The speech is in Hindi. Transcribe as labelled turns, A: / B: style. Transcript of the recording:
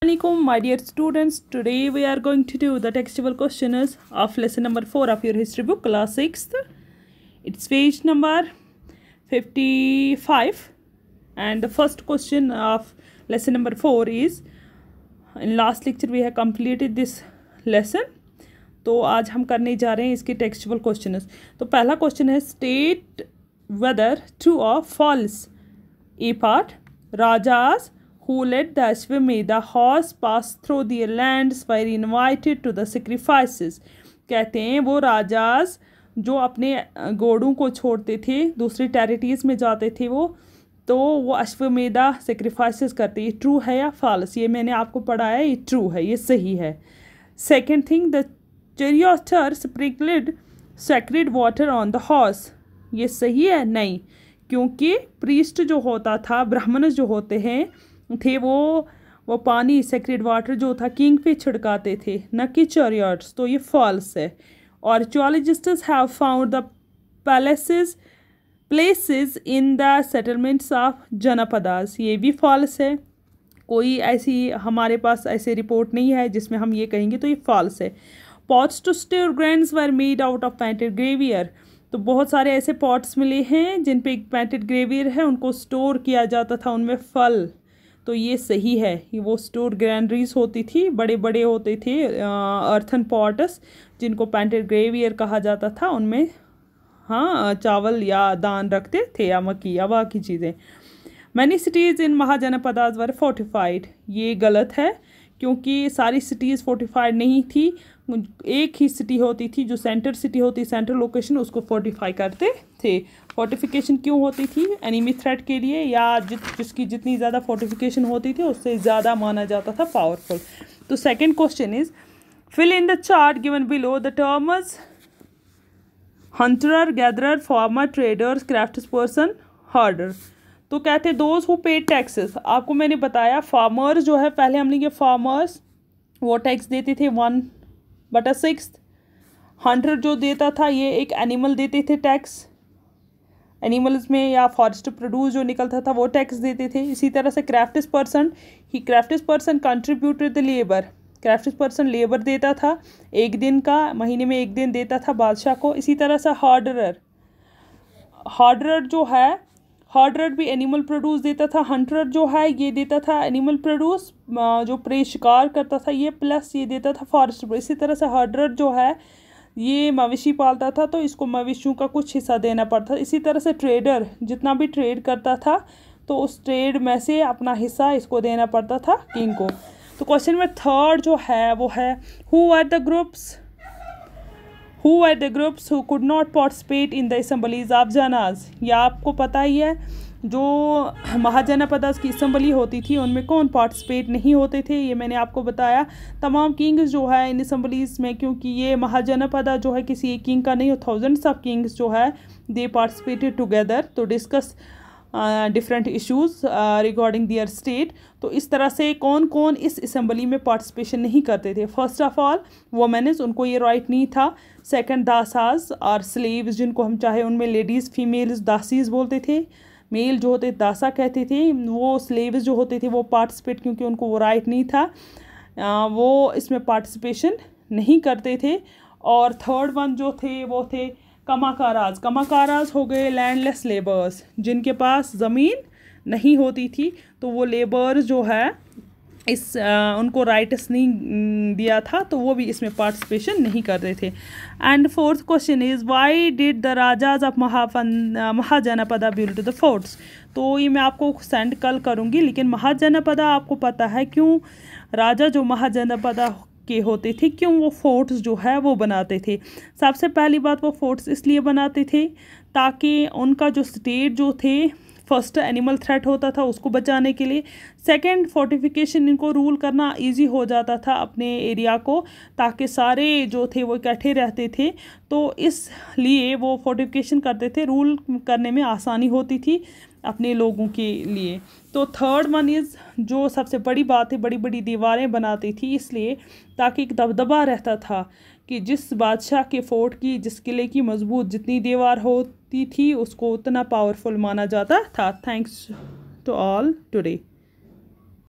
A: Assalamualaikum, my dear students. Today we are going to do the textual questions of lesson number 4 of your history book, class 6th. It's page number 55, and the first question of lesson number 4 is, in last lecture we have completed this lesson. तो आज हम करने जा रहे हैं इसके टेक्सचुअल क्वेश्चंस. तो पहला क्वेश्चन है, स्टेट वेदर ट्रू और फॉल्स. ए पार्ट, राजाज who let the Ashwamedha horse pass through their lands were invited to the sacrifices. कहते हैं वो राजाज जो अपने घोड़ों को छोड़ते थे, दूसरी टेरिटरीज में जाते थे वो अश्वमेधा सेक्रीफाइसेस करते. ये ट्रू है या फॉल्स? ये मैंने आपको पढ़ाया, ये ट्रू है, ये सही है. Second thing, the charioteer sprinkled sacred water on the horse. ये सही है? नहीं, क्योंकि प्रीस्ट जो होता था, ब्राह्मण जो होते हैं थे, वो पानी सेक्रेड वाटर जो था किंग पे छिड़काते थे, न कि चैरियट्स. तो ये फॉल्स है. और archaeologists have found the places in the settlements of janapadas. ये भी फॉल्स है. कोई ऐसी हमारे पास ऐसी रिपोर्ट नहीं है जिसमें हम ये कहेंगे, तो ये फॉल्स है. Pots to store grains were made out of painted greyware. तो बहुत सारे ऐसे पॉट्स मिले हैं जिन पे पेंटेड ग्रेवियर है, उनको स्टोर किया जाता था उनमें फल. तो ये सही है. ये वो स्टोर ग्रैंडरीज होती थी, बड़े बड़े होते थे अर्थन पॉट्स जिनको पेंटेड ग्रेवियर कहा जाता था. उनमें चावल या दान रखते थे या मक्की या बाकी चीज़ें. Many cities in mahajanapadas were fortified. ये गलत है, क्योंकि सारी सिटीज़ फोर्टिफाइड नहीं थी. एक ही सिटी होती थी जो सेंटर सिटी होती, सेंट्रल लोकेशन, उसको फोर्टिफाई करते थे. फोर्टिफिकेशन क्यों होती थी? एनिमी थ्रेट के लिए, या जिसकी जितनी ज़्यादा फोर्टिफिकेशन होती थी उससे ज़्यादा माना जाता था पावरफुल. तो second question is, fill in the chart given below the terms hunter, gatherer, farmer, traders, crafts person, herder. तो कहते हैं दोज हु पेड टैक्सेस. आपको मैंने बताया फार्मर्स जो है, पहले हमने ये फार्मर्स वो टैक्स देते थे 1/6. हंटर जो देता था, ये एक एनिमल देते थे टैक्स, एनिमल्स में या फॉरेस्ट प्रोड्यूस जो निकलता था वो टैक्स देते थे. इसी तरह से crafts person contributed the labour. Crafts person labour देता था, एक दिन का, महीने में एक दिन देता था बादशाह को. इसी तरह से हार्डरर जो है, हार्डरर भी एनिमल प्रोड्यूस देता था. हंटर जो है ये देता था एनिमल प्रोड्यूस, जो प्रे शिकार करता था ये, प्लस ये देता था फॉरेस्ट. इसी तरह से हार्डरर जो है ये मवेशी पालता था, तो इसको मवेशियों का कुछ हिस्सा देना पड़ता. इसी तरह से ट्रेडर जितना भी ट्रेड करता था, तो उस ट्रेड में से अपना हिस्सा इसको देना पड़ता था किंग को. तो क्वेश्चन में थर्ड जो है वो है, who are the groups who could not participate in the assemblies of janas. या आपको पता ही है, जो महाजनपदास की असेंबली होती थी उनमें कौन पार्टिसिपेट नहीं होते थे. ये मैंने आपको बताया. तमाम किंग्स जो है इन असेंबलीज़ में, क्योंकि ये महाजनपदा जो है किसी एक किंग का नहीं, थाउजेंड्स ऑफ किंग्स जो है they participated together to discuss different issues regarding their state. तो इस तरह से कौन कौन इस असेंबली में पार्टिसिपेशन नहीं करते थे? फर्स्ट ऑफ ऑल वुमेन्स, उनको ये राइट नहीं था. सेकंड, दासास और स्लेव्स, जिनको हम चाहे उनमें लेडीज़ फीमेल्स दासीज बोलते थे, मेल जो होते दासा कहते थे. वो स्लेव्स जो होते थे वो पार्टिसिपेट, क्योंकि उनको वो राइट नहीं था, वो इसमें पार्टिसिपेशन नहीं करते थे. और थर्ड वन जो थे वो थे कमाकाराज हो गए लैंडलेस लेबर्स, जिनके पास ज़मीन नहीं होती थी. तो वो लेबर्स जो है उनको राइट्स नहीं दिया था, तो वो भी इसमें पार्टिसिपेशन नहीं करते थे. And fourth question is, why did the rajas of Mahajanapada build the forts. तो ये मैं आपको सेंड कल करूँगी, लेकिन महाजनपदा आपको पता है क्यों राजा जो महाजनपदा के होते थे, क्यों वो फोर्ट्स जो है वो बनाते थे. सबसे पहली बात, वो फोर्ट्स इसलिए बनाते थे ताकि उनका जो स्टेट जो थे, फर्स्ट एनिमल थ्रेट होता था उसको बचाने के लिए. सेकंड, फोर्टिफिकेशन, इनको रूल करना इजी हो जाता था अपने एरिया को, ताकि सारे जो थे वो इकट्ठे रहते थे, तो इसलिए वो फोर्टिफिकेशन करते थे, रूल करने में आसानी होती थी अपने लोगों के लिए. तो थर्ड वन इज़, जो सबसे बड़ी बात है, बड़ी बड़ी दीवारें बनाती थी इसलिए, ताकि एक दबदबा रहता था कि जिस बादशाह के फोर्ट की, जिस किले की मजबूत जितनी दीवार होती थी उसको उतना पावरफुल माना जाता था. Thanks to all today.